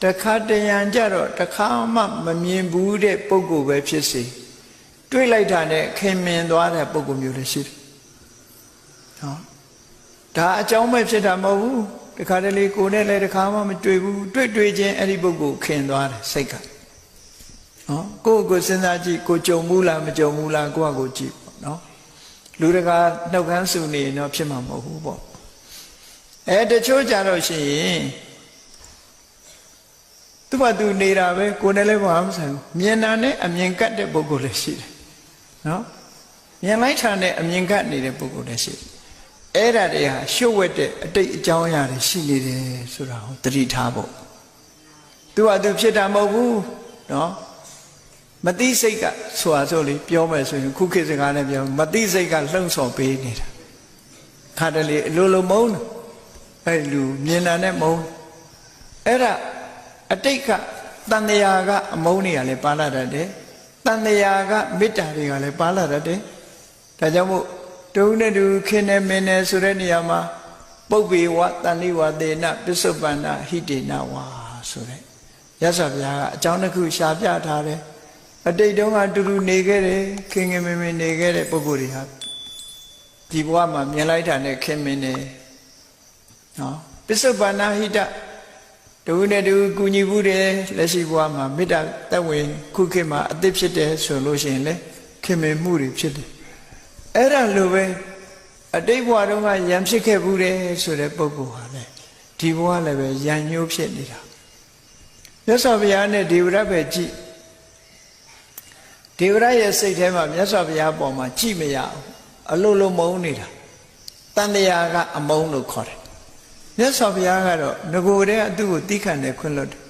တခါတရံကြတော့တခါမှမမြင်ဘူးတဲ့ပုဂ္ဂိုလ်ပဲဖြစ်စေတွေ့လိုက်တာနဲ့ခင်မင်သွားတဲ့ပုဂ္ဂိုလ်မျိုးလည်းရှိတယ်နော်ဒါအကြောင်းပဲဖြစ်တာမဟုတ်ဘူးတခါတလေကိုယ်နဲ့လည်းတခါမှမတွေ့ဘူးတွေ့ချင်းအဲ့ဒီပုဂ္ဂိုလ်ခင်သွားတယ်စိတ်ကနော်ကိုယ်စဉ်းစားကြည့်ကိုကြုံဘူးလားမကြုံဘူးလားကိုကြည့်ပေါ့နော်လူတကာနှုတ်ခမ်းဆူနေရင်တော့ဖြစ်မှာမဟုတ်ဘူးပေါ့တချို့ကြတော့ရှိရင်သူ့ဘာသူနေတာပဲကိုယ်နဲ့လည်းဘာမှမဆိုင်ဘူးမြင်တာနဲ့အမြင်ကတ်တဲ့ပုဂ္ဂိုလ်လည်းရှိတယ်နော်မြင်လိုက်တာနဲ့အမြင်ကတ်နေတဲ့ပုဂ္ဂိုလ်လည်းရှိတယ်အဲ့ဒါတွေဟာရှုပ်ဝက်တဲ့အတိတ်အကြောင်းအရာတွေရှိနေတယ်ဆိုတာကိုသတိထားဖို့သူ့ဟာသူဖြစ်တာမဟုတ်ဘူးနော်မသိစိတ်ကဆိုလေပြောမယ်ဆိုရင်ခုခေတ်စကားနဲ့ပြောမသိစိတ်ကလှုံ့ဆော်ပေးနေတာခါတလေအလိုလိုမုန်းအဲ့လူမြင်တာနဲ့မုန်းအဲ့ဒါအတိတ်ကတန်တရာကအမုန်းတွေကလည်းပါလာတတ်တယ်တန်တရာကမေတ္တာတွေကလည်းပါလာတတ်တယ်ဒါကြောင့်မို့တုံးနဲ့တူခင်းနေမင်းနေဆိုတဲ့နေရာမှာပုပ္ပေဝတန်လိဝသေနပစ္စုပန္နဟိတေနဝါဆိုတဲ့ရသော်ဘုရားကအကြောင်းတစ်ခုရှာပြထားတယ်အတိတ်တုန်းကတူတူနေခဲ့တယ်ခင်ခင်မင်မင်နေခဲ့တဲ့ပုဂ္ဂိုလ်တွေဟာဒီဘဝမှာမြင်လိုက်တာနဲ့ခင်မင်နေနော်ပစ္စုပန္နဟိတတူနဲ့တူကူညီမှုတယ်လက်ရှိဘဝမှာမေတ္တာသက်ဝင်ခုခေတ်မှာအသစ်ဖြစ်တယ်ဆိုလို့ရှိရင်လေခင်မင်မှုတွေဖြစ်တယ်အဲ့ဒါလိုပဲအတိတ်ဘဝတုန်းကယံဖြစ်ခဲ့ဘူးတယ်ဆိုတဲ့ပုဂ္ဂိုလ်ဟာလေဒီဘဝလည်းပဲယံညှိုးဖြစ်နေတာမြတ်စွာဘုရားနဲ့ဒေဝရပဲကြည့်ဒေဝရရဲ့စိတ်ထဲမှာမြတ်စွာဘုရားပေါ်မှာကြည့်မရဘူးအလိုလိုမုန်းနေတာတန်တရာကအမုန်းလို့ခေါ်တယ်မြတ်စွာဘုရားကတော့ငကိုယ်တည်းအသူ့ကိုတီးခန့်တယ်ခွင့်လွတ်တယ်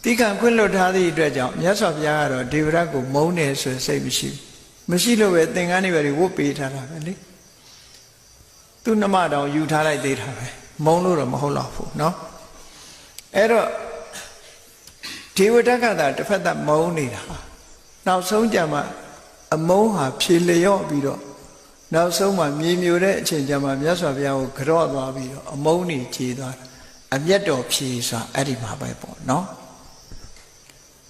တီးခန့်ခွင့်လွတ်ထားသည့်အတွက်ကြောင့်မြတ်စွာဘုရားကတော့ဒေဝရကိုမုန်းတယ်ဆိုစိတ်မရှိလို့ပဲသင်္ကန်းတွေပဲဝတ်ပေးထားတာပဲလေသူ့နှမတောင်ယူထားလိုက်သေးတာပဲမုန်းလို့တော့မဟုတ်တော့ဘူးเนาะအဲ့တော့ဒေဝတကသာတစ်ဖက်သက်မုန်းနေတာနောက်ဆုံးကြမှာအမုန်းဟာဖြေလျော့ပြီးတော့နောက်ဆုံးမှာမြေမြူတဲ့အချိန်ကျမှမြတ်စွာဘုရားကိုကြော့သွားပြီးတော့အမုန်းကြီးခြေသွားတာအမျက်တော်ဖြေဆိုတာအဲ့ဒီမှာပဲပေါ့เนาะ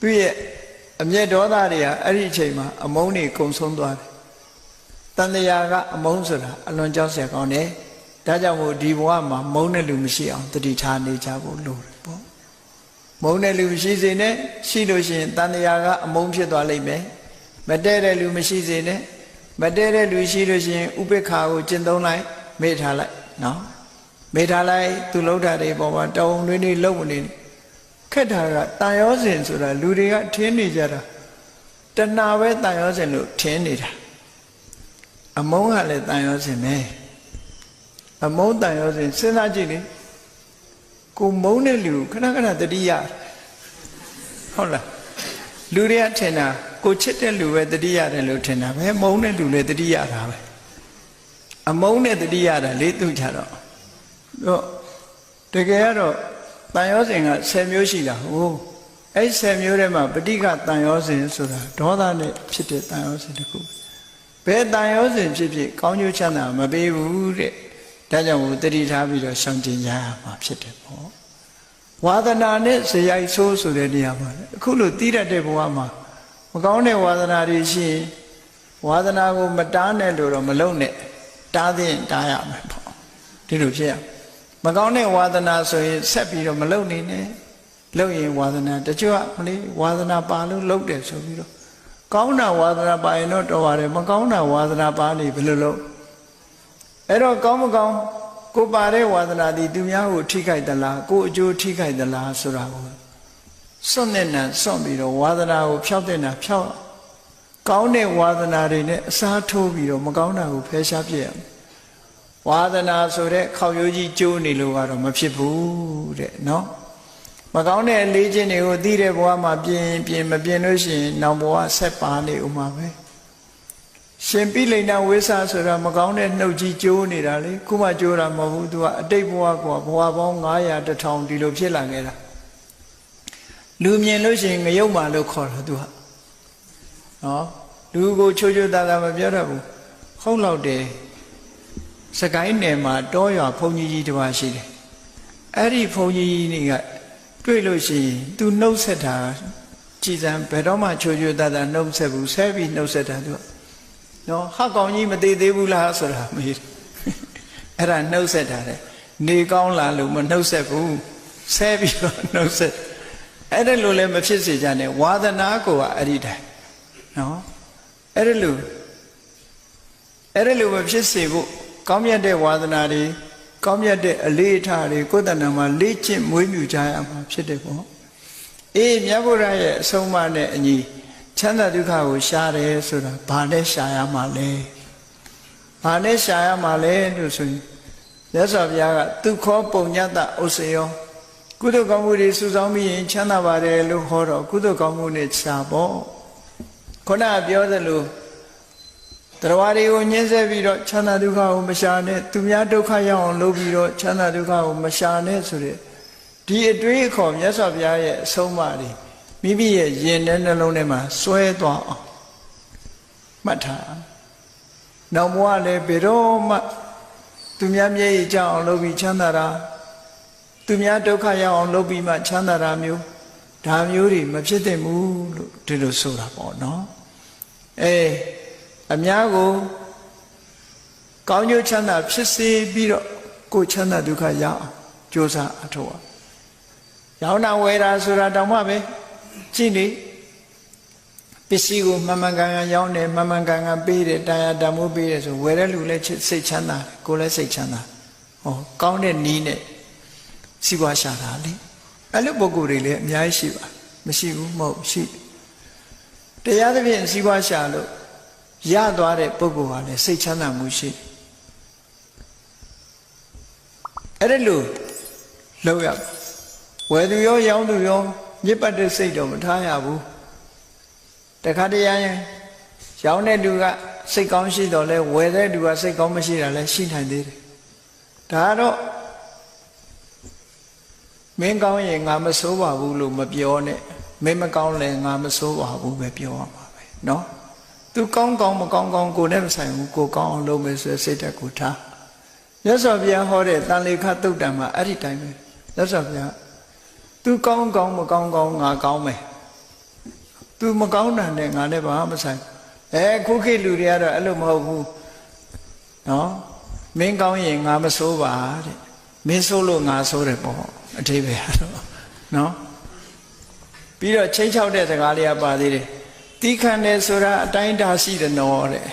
သူရဲ့အမျက်ဒေါသတွေကအဲ့ဒီအချိန်မှာအမုန်းတွေကုံဆုံးသွားတယ်တန်တရာကအမုန်းဆိုတာအလွန်ကြောက်စရာကောင်းတယ်ဒါကြောင့်မို့ဒီဘဝမှာမုန်းတဲ့လူမရှိအောင်တတိထားနေကြဖို့လိုတယ်ပေါ့မုန်းတဲ့လူမရှိစေနဲ့ရှိလို့ရှိရင်တန်တရာကအမုန်းဖြစ်သွားလိမ့်မယ်မတည့်တဲ့လူမရှိစေနဲ့မတည့်တဲ့လူရှိလို့ရှိရင်ဥပေက္ခာကိုကျင့်သုံးလိုက်မေ့ထားလိုက်နော်မေ့ထားလိုက်သူလှုပ်တာတွေပေါ်မှာတောင်းတွင်းတွေလှုပ်မနေခက်တာကတန်ရောစဉ်ဆိုတာလူတွေကထင်းနေကြတာတဏှာပဲတန်ရောစဉ်လို့ထင်းနေတာအမုန်းကလည်းတန်ရောစဉ်ပဲအမုန်းတန်ရောစဉ်စဉ်းစားကြည့်လေကိုမုန်းတဲ့လူခဏခဏတတိယဟုတ်လားလူတွေကထင်တာကိုချစ်တဲ့လူပဲတတိယတယ်လို့ထင်တာပဲမုန်းတဲ့လူလည်းတတိယတာပဲအမုန်းနဲ့တတိယတာလေးသူကြတော့တကယ်ကတော့တန်ရောစဉ်က10မျိုးရှိတာဟုတ်အဲ့10မျိုးထဲမှာပဋိက္ခတန်ရောစဉ်ဆိုတာဒေါသနဲ့ဖြစ်တဲ့တန်ရောစဉ်တစ်ခုဘယ်တန်ရောစဉ်ဖြစ်ဖြစ်ကောင်းကျိုးချမ်းသာမပေးဘူးတဲ့ဒါကြောင့်တတိထားပြီးတော့ရှောင်ကျဉ်ရမှာဖြစ်တယ်ပေါ့ဝါဒနာနဲ့ဇယိုက်ဆိုးဆိုတဲ့နေရာမှာအခုလိုတီးတတ်တဲ့ဘဝမှာမကောင်းတဲ့ဝါဒနာတွေရှိရင်ဝါဒနာကိုမတားနဲ့လို့တော့မလုပ်နဲ့တားသင့်တားရမယ်ပေါ့ဒီလိုဖြစ်ရမကောင်းတဲ့ဝါဒနာဆိုရင်ဆက်ပြီးတော့မလုပ်နေနဲ့လုပ်ရင်ဝါဒနာတချို့ကမလေးဝါဒနာပါလို့လုပ်တယ်ဆိုပြီးတော့ကောင်းတာဝါဒနာပါရင်တော့တော်ပါတယ်မကောင်းတာဝါဒနာပါနေဘယ်လိုလုပ်အဲ့တော့ကောင်းမကောင်းကိုပါတဲ့ဝါဒနာဒီသူများကိုထိခိုက်သလားကိုအကျိုးထိခိုက်သလားဆိုတာကိုစွန့်တဲ့နံစွန့်ပြီးတော့ဝါဒနာကိုဖျောက်တဲ့နံဖျောက်ကောင်းတဲ့ဝါဒနာတွေနဲ့အစားထိုးပြီးတော့မကောင်းတာကိုဖယ်ရှားပြစ်ရမယ်ဝါဒနာဆိုတဲ့ခေါက်ရိုးကြီးကျိုးနေလို့ကတော့မဖြစ်ဘူးတဲ့နော်မကောင်းတဲ့အလေးချင်းတွေကိုသိတဲ့ဘဝမှာပြင်မပြင်လို့ရှိရင်နောက်ဘဝဆက်ပါနေဥမှာပဲရှင်ပိလိန်နာဝိဆာဆိုတာမကောင်းတဲ့နှုတ်ကြီးကျိုးနေတာလေခုမှကျိုးတာမဟုတ်ဘူးသူကအတိတ်ဘဝကဘဝပေါင်း900 1000ဒီလိုဖြစ်လာခဲ့တာလူမြင်လို့ရှိရင်ငရုတ်မှလို့ခေါ်တာသူကနော်လူကိုချိုးချိုးသားသားမပြောတတ်ဘူးဟုတ်လောက်တယ်စကိုင်းနယ်မှာတောရွာဘုန်းကြီးတစ်ပါးရှိတယ်အဲ့ဒီဘုန်းကြီးက တွေ့လို့ရှိရင် तू နှုတ်ဆက်တာကြည်စံဘယ်တော့မှချိုချိုတတ်တာနှုတ်ဆက်ဘူးဆဲပြီးနှုတ်ဆက်တာ तू နော်ဟာကောင်ကြီးမသေးသေးဘူးလားဆိုတာမေးအဲ့ဒါနှုတ်ဆက်တာတဲ့နေကောင်းလာလို့မနှုတ်ဆက်ဘူးဆဲပြီးတော့နှုတ်ဆက်အဲ့ဒါလိုလည်းမဖြစ်စေကြနဲ့ဝါသနာကိုကအဲ့ဒီတိုင်းနော်အဲ့ဒါလိုမဖြစ်စေဖို့ကောင်းမြတ်တဲ့ဝါသနာတွေကောင်းမြတ်တဲ့အလေးအထားတွေကိုယ်တဏ္ဍာမှာလေ့ကျင့်မွေးမြူကြရမှာဖြစ်တယ်ပေါ့အေးမြတ်ဗုဒ္ဓရဲ့အဆုံးအမနဲ့အညီချမ်းသာဒုက္ခကိုရှားတယ်ဆိုတာဘာနဲ့ရှားရမှာလဲဘာနဲ့ရှားရမှာလဲလို့ဆိုရင်မြတ်စွာဘုရားကသူခောပုံညတဥစ္စယောကုသိုလ်ကောင်းမှုတွေစုဆောင်းပြီးရင်ချမ်းသာပါတယ်လို့ဟောတော့ကုသိုလ်ကောင်းမှုနဲ့ရှားပေါ့ခုနကပြောသလိုတရားတွေကိုညှင်းဆဲပြီးတော့ချမ်းသာဒုက္ခကိုမရှာနဲ့သူများဒုက္ခရောက်အောင်လုပ်ပြီးတော့ချမ်းသာဒုက္ခကိုမရှာနဲ့ဆိုတဲ့ဒီအတွေးအခေါ်မြတ်စွာဘုရားရဲ့အဆုံးအမတွေမိမိရဲ့ရင်ထဲနှလုံးထဲမှာစွဲသွားအောင်မှတ်ထားနောက်ဘဝလည်းဘယ်တော့မှသူများမျက်ရည်ကျအောင်လုပ်ပြီးချမ်းသာတာသူများဒုက္ခရောက်အောင်လုပ်ပြီးမှချမ်းသာတာမျိုးဒါမျိုးတွေမဖြစ်သင့်ဘူးလို့ဒီလိုဆိုတာပေါ့နော်အများကိုကောင်းကျိုးချမ်းသာဖြစ်စေပြီးတော့ကိုယ်ချမ်းသာဒုက္ခရအောင်ကြိုးစားအထောက်ရောင်းတာဝယ်တာဆိုတာတောင်မှပဲကြည့်နေပစ္စည်းကိုမှန်မှန်ကန်ကန်ရောင်းတယ်မှန်မှန်ကန်ကန်ပေးတယ်တရားတမိုးပေးတယ်ဆိုဝယ်တဲ့လူလည်းစိတ်ချမ်းသာကိုယ်လည်းစိတ်ချမ်းသာဟောကောင်းတဲ့နည်းနဲ့စီးပွားရှာတာလေအဲ့လိုပုဂ္ဂိုလ်တွေလည်းအများကြီးရှိပါမရှိဘူးမဟုတ်ရှိတရားသဖြင့်စီးပွားရှာလို့ရသွားတဲ့ပုဂ္ဂိုလ်ဟာလည်းစိတ်ချမ်းသာမှုရှိအဲ့ဒါလို့လောက်ရဝယ်သူရောရောင်းသူရောညစ်ပတ်တဲ့စိတ်တော့မထားရဘူးတခါတည်းရင်ရောင်းတဲ့သူကစိတ်ကောင်းရှိတော့လဲဝယ်တဲ့သူကစိတ်ကောင်းမရှိတာလဲရှိနိုင်သေးတယ်ဒါကတော့မင်းကောင်းရင်ငါမဆိုးပါဘူးလို့မပြောနဲ့မင်းမကောင်းလဲငါမဆိုးပါဘူးပဲပြောရမှာပဲเนาะသူကောင်းကောင်းမကောင်းကောင်းကိုနဲ့မဆိုင်ဘူးကိုကောင်းအောင်လုပ်မယ်ဆိုစိတ်ဓာတ်ကိုထားမြတ်စွာဘုရားဟောတဲ့တန်လေခသုတ်တံမှာအဲ့ဒီတိုင်းပဲမြတ်စွာဘုရားသူကောင်းကောင်းမကောင်းကောင်းငါကောင်းမယ်သူမကောင်းတာနဲ့ငါနဲ့ဘာမှမဆိုင်ခုခေတ်လူတွေကတော့အဲ့လိုမဟုတ်ဘူးနော်မင်းကောင်းရင်ငါမဆိုးပါတဲ့မင်းဆိုးလို့ငါဆိုးတယ်ပေါ့အထိပ္ပယ်ကတော့နော်ပြီးတော့ချိန်ချောက်တဲ့စကားလေးကပါသေးတယ်တီးခံတယ်ဆိုတာအတိုင်းတာရှိတယ်နော်တဲ့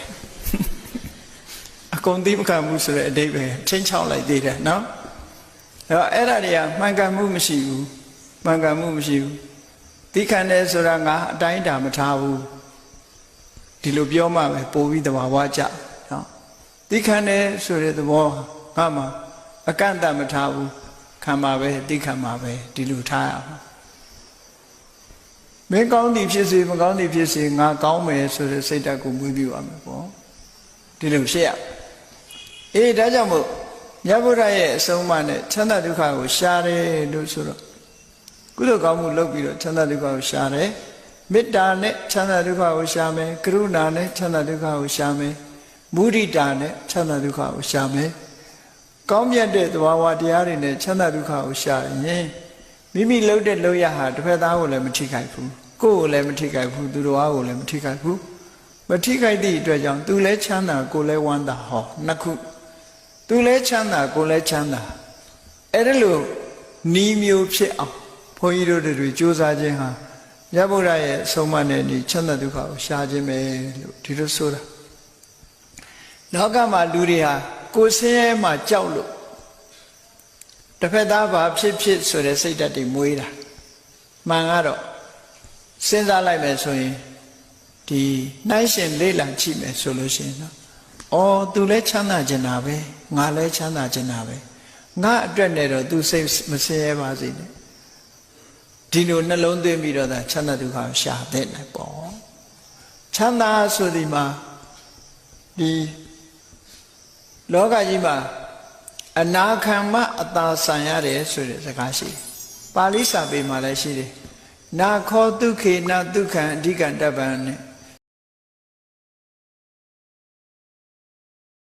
အကုန်သိမခံမှုဆိုတဲ့အဓိပ္ပာယ်ချိန်ချောက်လိုက်သေးတယ်နော်အဲ့ဒါတွေကမှန်ကန်မှုမရှိဘူးမှန်ကန်မှုမရှိဘူးတီးခံတယ်ဆိုတာငါအတိုင်းတာမထားဘူးဒီလိုပြောမှပဲပို့ပြီးတဘာဝကြနော်တီးခံတယ်ဆိုတဲ့သဘောငါမှအကန့်အသတ်မထားဘူးခံပါပဲတီးခံပါပဲဒီလိုထားရမှာမင်းကောင်းသည်ဖြစ်စေမကောင်းသည်ဖြစ်စေငါကောင်းမယ်ဆိုတဲ့စိတ်ဓာတ်ကိုမွေးပြုရမယ်ပေါ့ဒီလိုဖြစ်ရဒါကြောင့်မို့မြတ်ဗုဒ္ဓရဲ့အဆုံးအမနဲ့ချမ်းသာဒုက္ခကိုရှားတယ်လို့ဆိုတော့ကုသိုလ်ကောင်းမှုလုပ်ပြီးတော့ချမ်းသာဒုက္ခကိုရှားတယ်မေတ္တာနဲ့ချမ်းသာဒုက္ခကိုရှားမယ်ကရုဏာနဲ့ချမ်းသာဒုက္ခကိုရှားမယ်မုဒိတာနဲ့ချမ်းသာဒုက္ခကိုရှားမယ်ကောင်းမြတ်တဲ့သဘာဝတရားတွေနဲ့ချမ်းသာဒုက္ခကိုရှားရင်မိမိလှုပ်တဲ့လှုပ်ရဟာတစ်ဖက်သားကိုလည်းမထိခိုက်ဘူးကိုယ်ကိုလည်းမထိခိုက်ဘူးသူတော်ကိုလည်းမထိခိုက်ဘူးမထိခိုက်သည့်အတွက်ကြောင့်သူလည်းချမ်းသာကိုယ်လည်းဝမ်းသာဟောနှစ်ခုသူလည်းချမ်းသာကိုယ်လည်းချမ်းသာအဲ့ဒါလို့နီးမျိုးဖြစ်အောင်ဘုန်းကြီးတို့တွေကြိုးစားခြင်းဟာမြတ်ဗုဒ္ဓရဲ့ဆုံးမနဲ့ဒီချမ်းသာဒုက္ခကိုရှားခြင်းပဲလို့ဒီလိုဆိုတာလောကမှာလူတွေဟာကိုယ်ဆင်းရဲမှကြောက်လို့တစ်ဖက်သားဘာဖြစ်ဖြစ်ဆိုတဲ့စိတ်ဓာတ်တွေမွေးတာမှန်ကတော့စဉ်းစားလိုက်မယ်ဆိုရင်ဒီနှိုင်းရှင်လေးလံကြည့်မယ်ဆိုလို့ရှိရင်နော်သူလည်းချမ်းသာကျင်တာပဲငါလည်းချမ်းသာကျင်တာပဲငါအတွက်နဲ့တော့သူစိတ်မဆင်းရဲပါစေနဲ့ဒီလိုနှလုံးသွင်းပြီးတော့ချမ်းသာဒုက္ခရှာတဲ့နိုင်ပေါ့ချမ်းသာဆိုဒီမှာဒီလောကကြီးမှာအနာခံမအသာဆံရတယ်ဆိုတဲ့စကားရှိပါဠိစာပေမှာလည်းရှိတယ်နာခောဒုက္ခေနဒုက္ခံအဓိကတပ္ပံနဲ့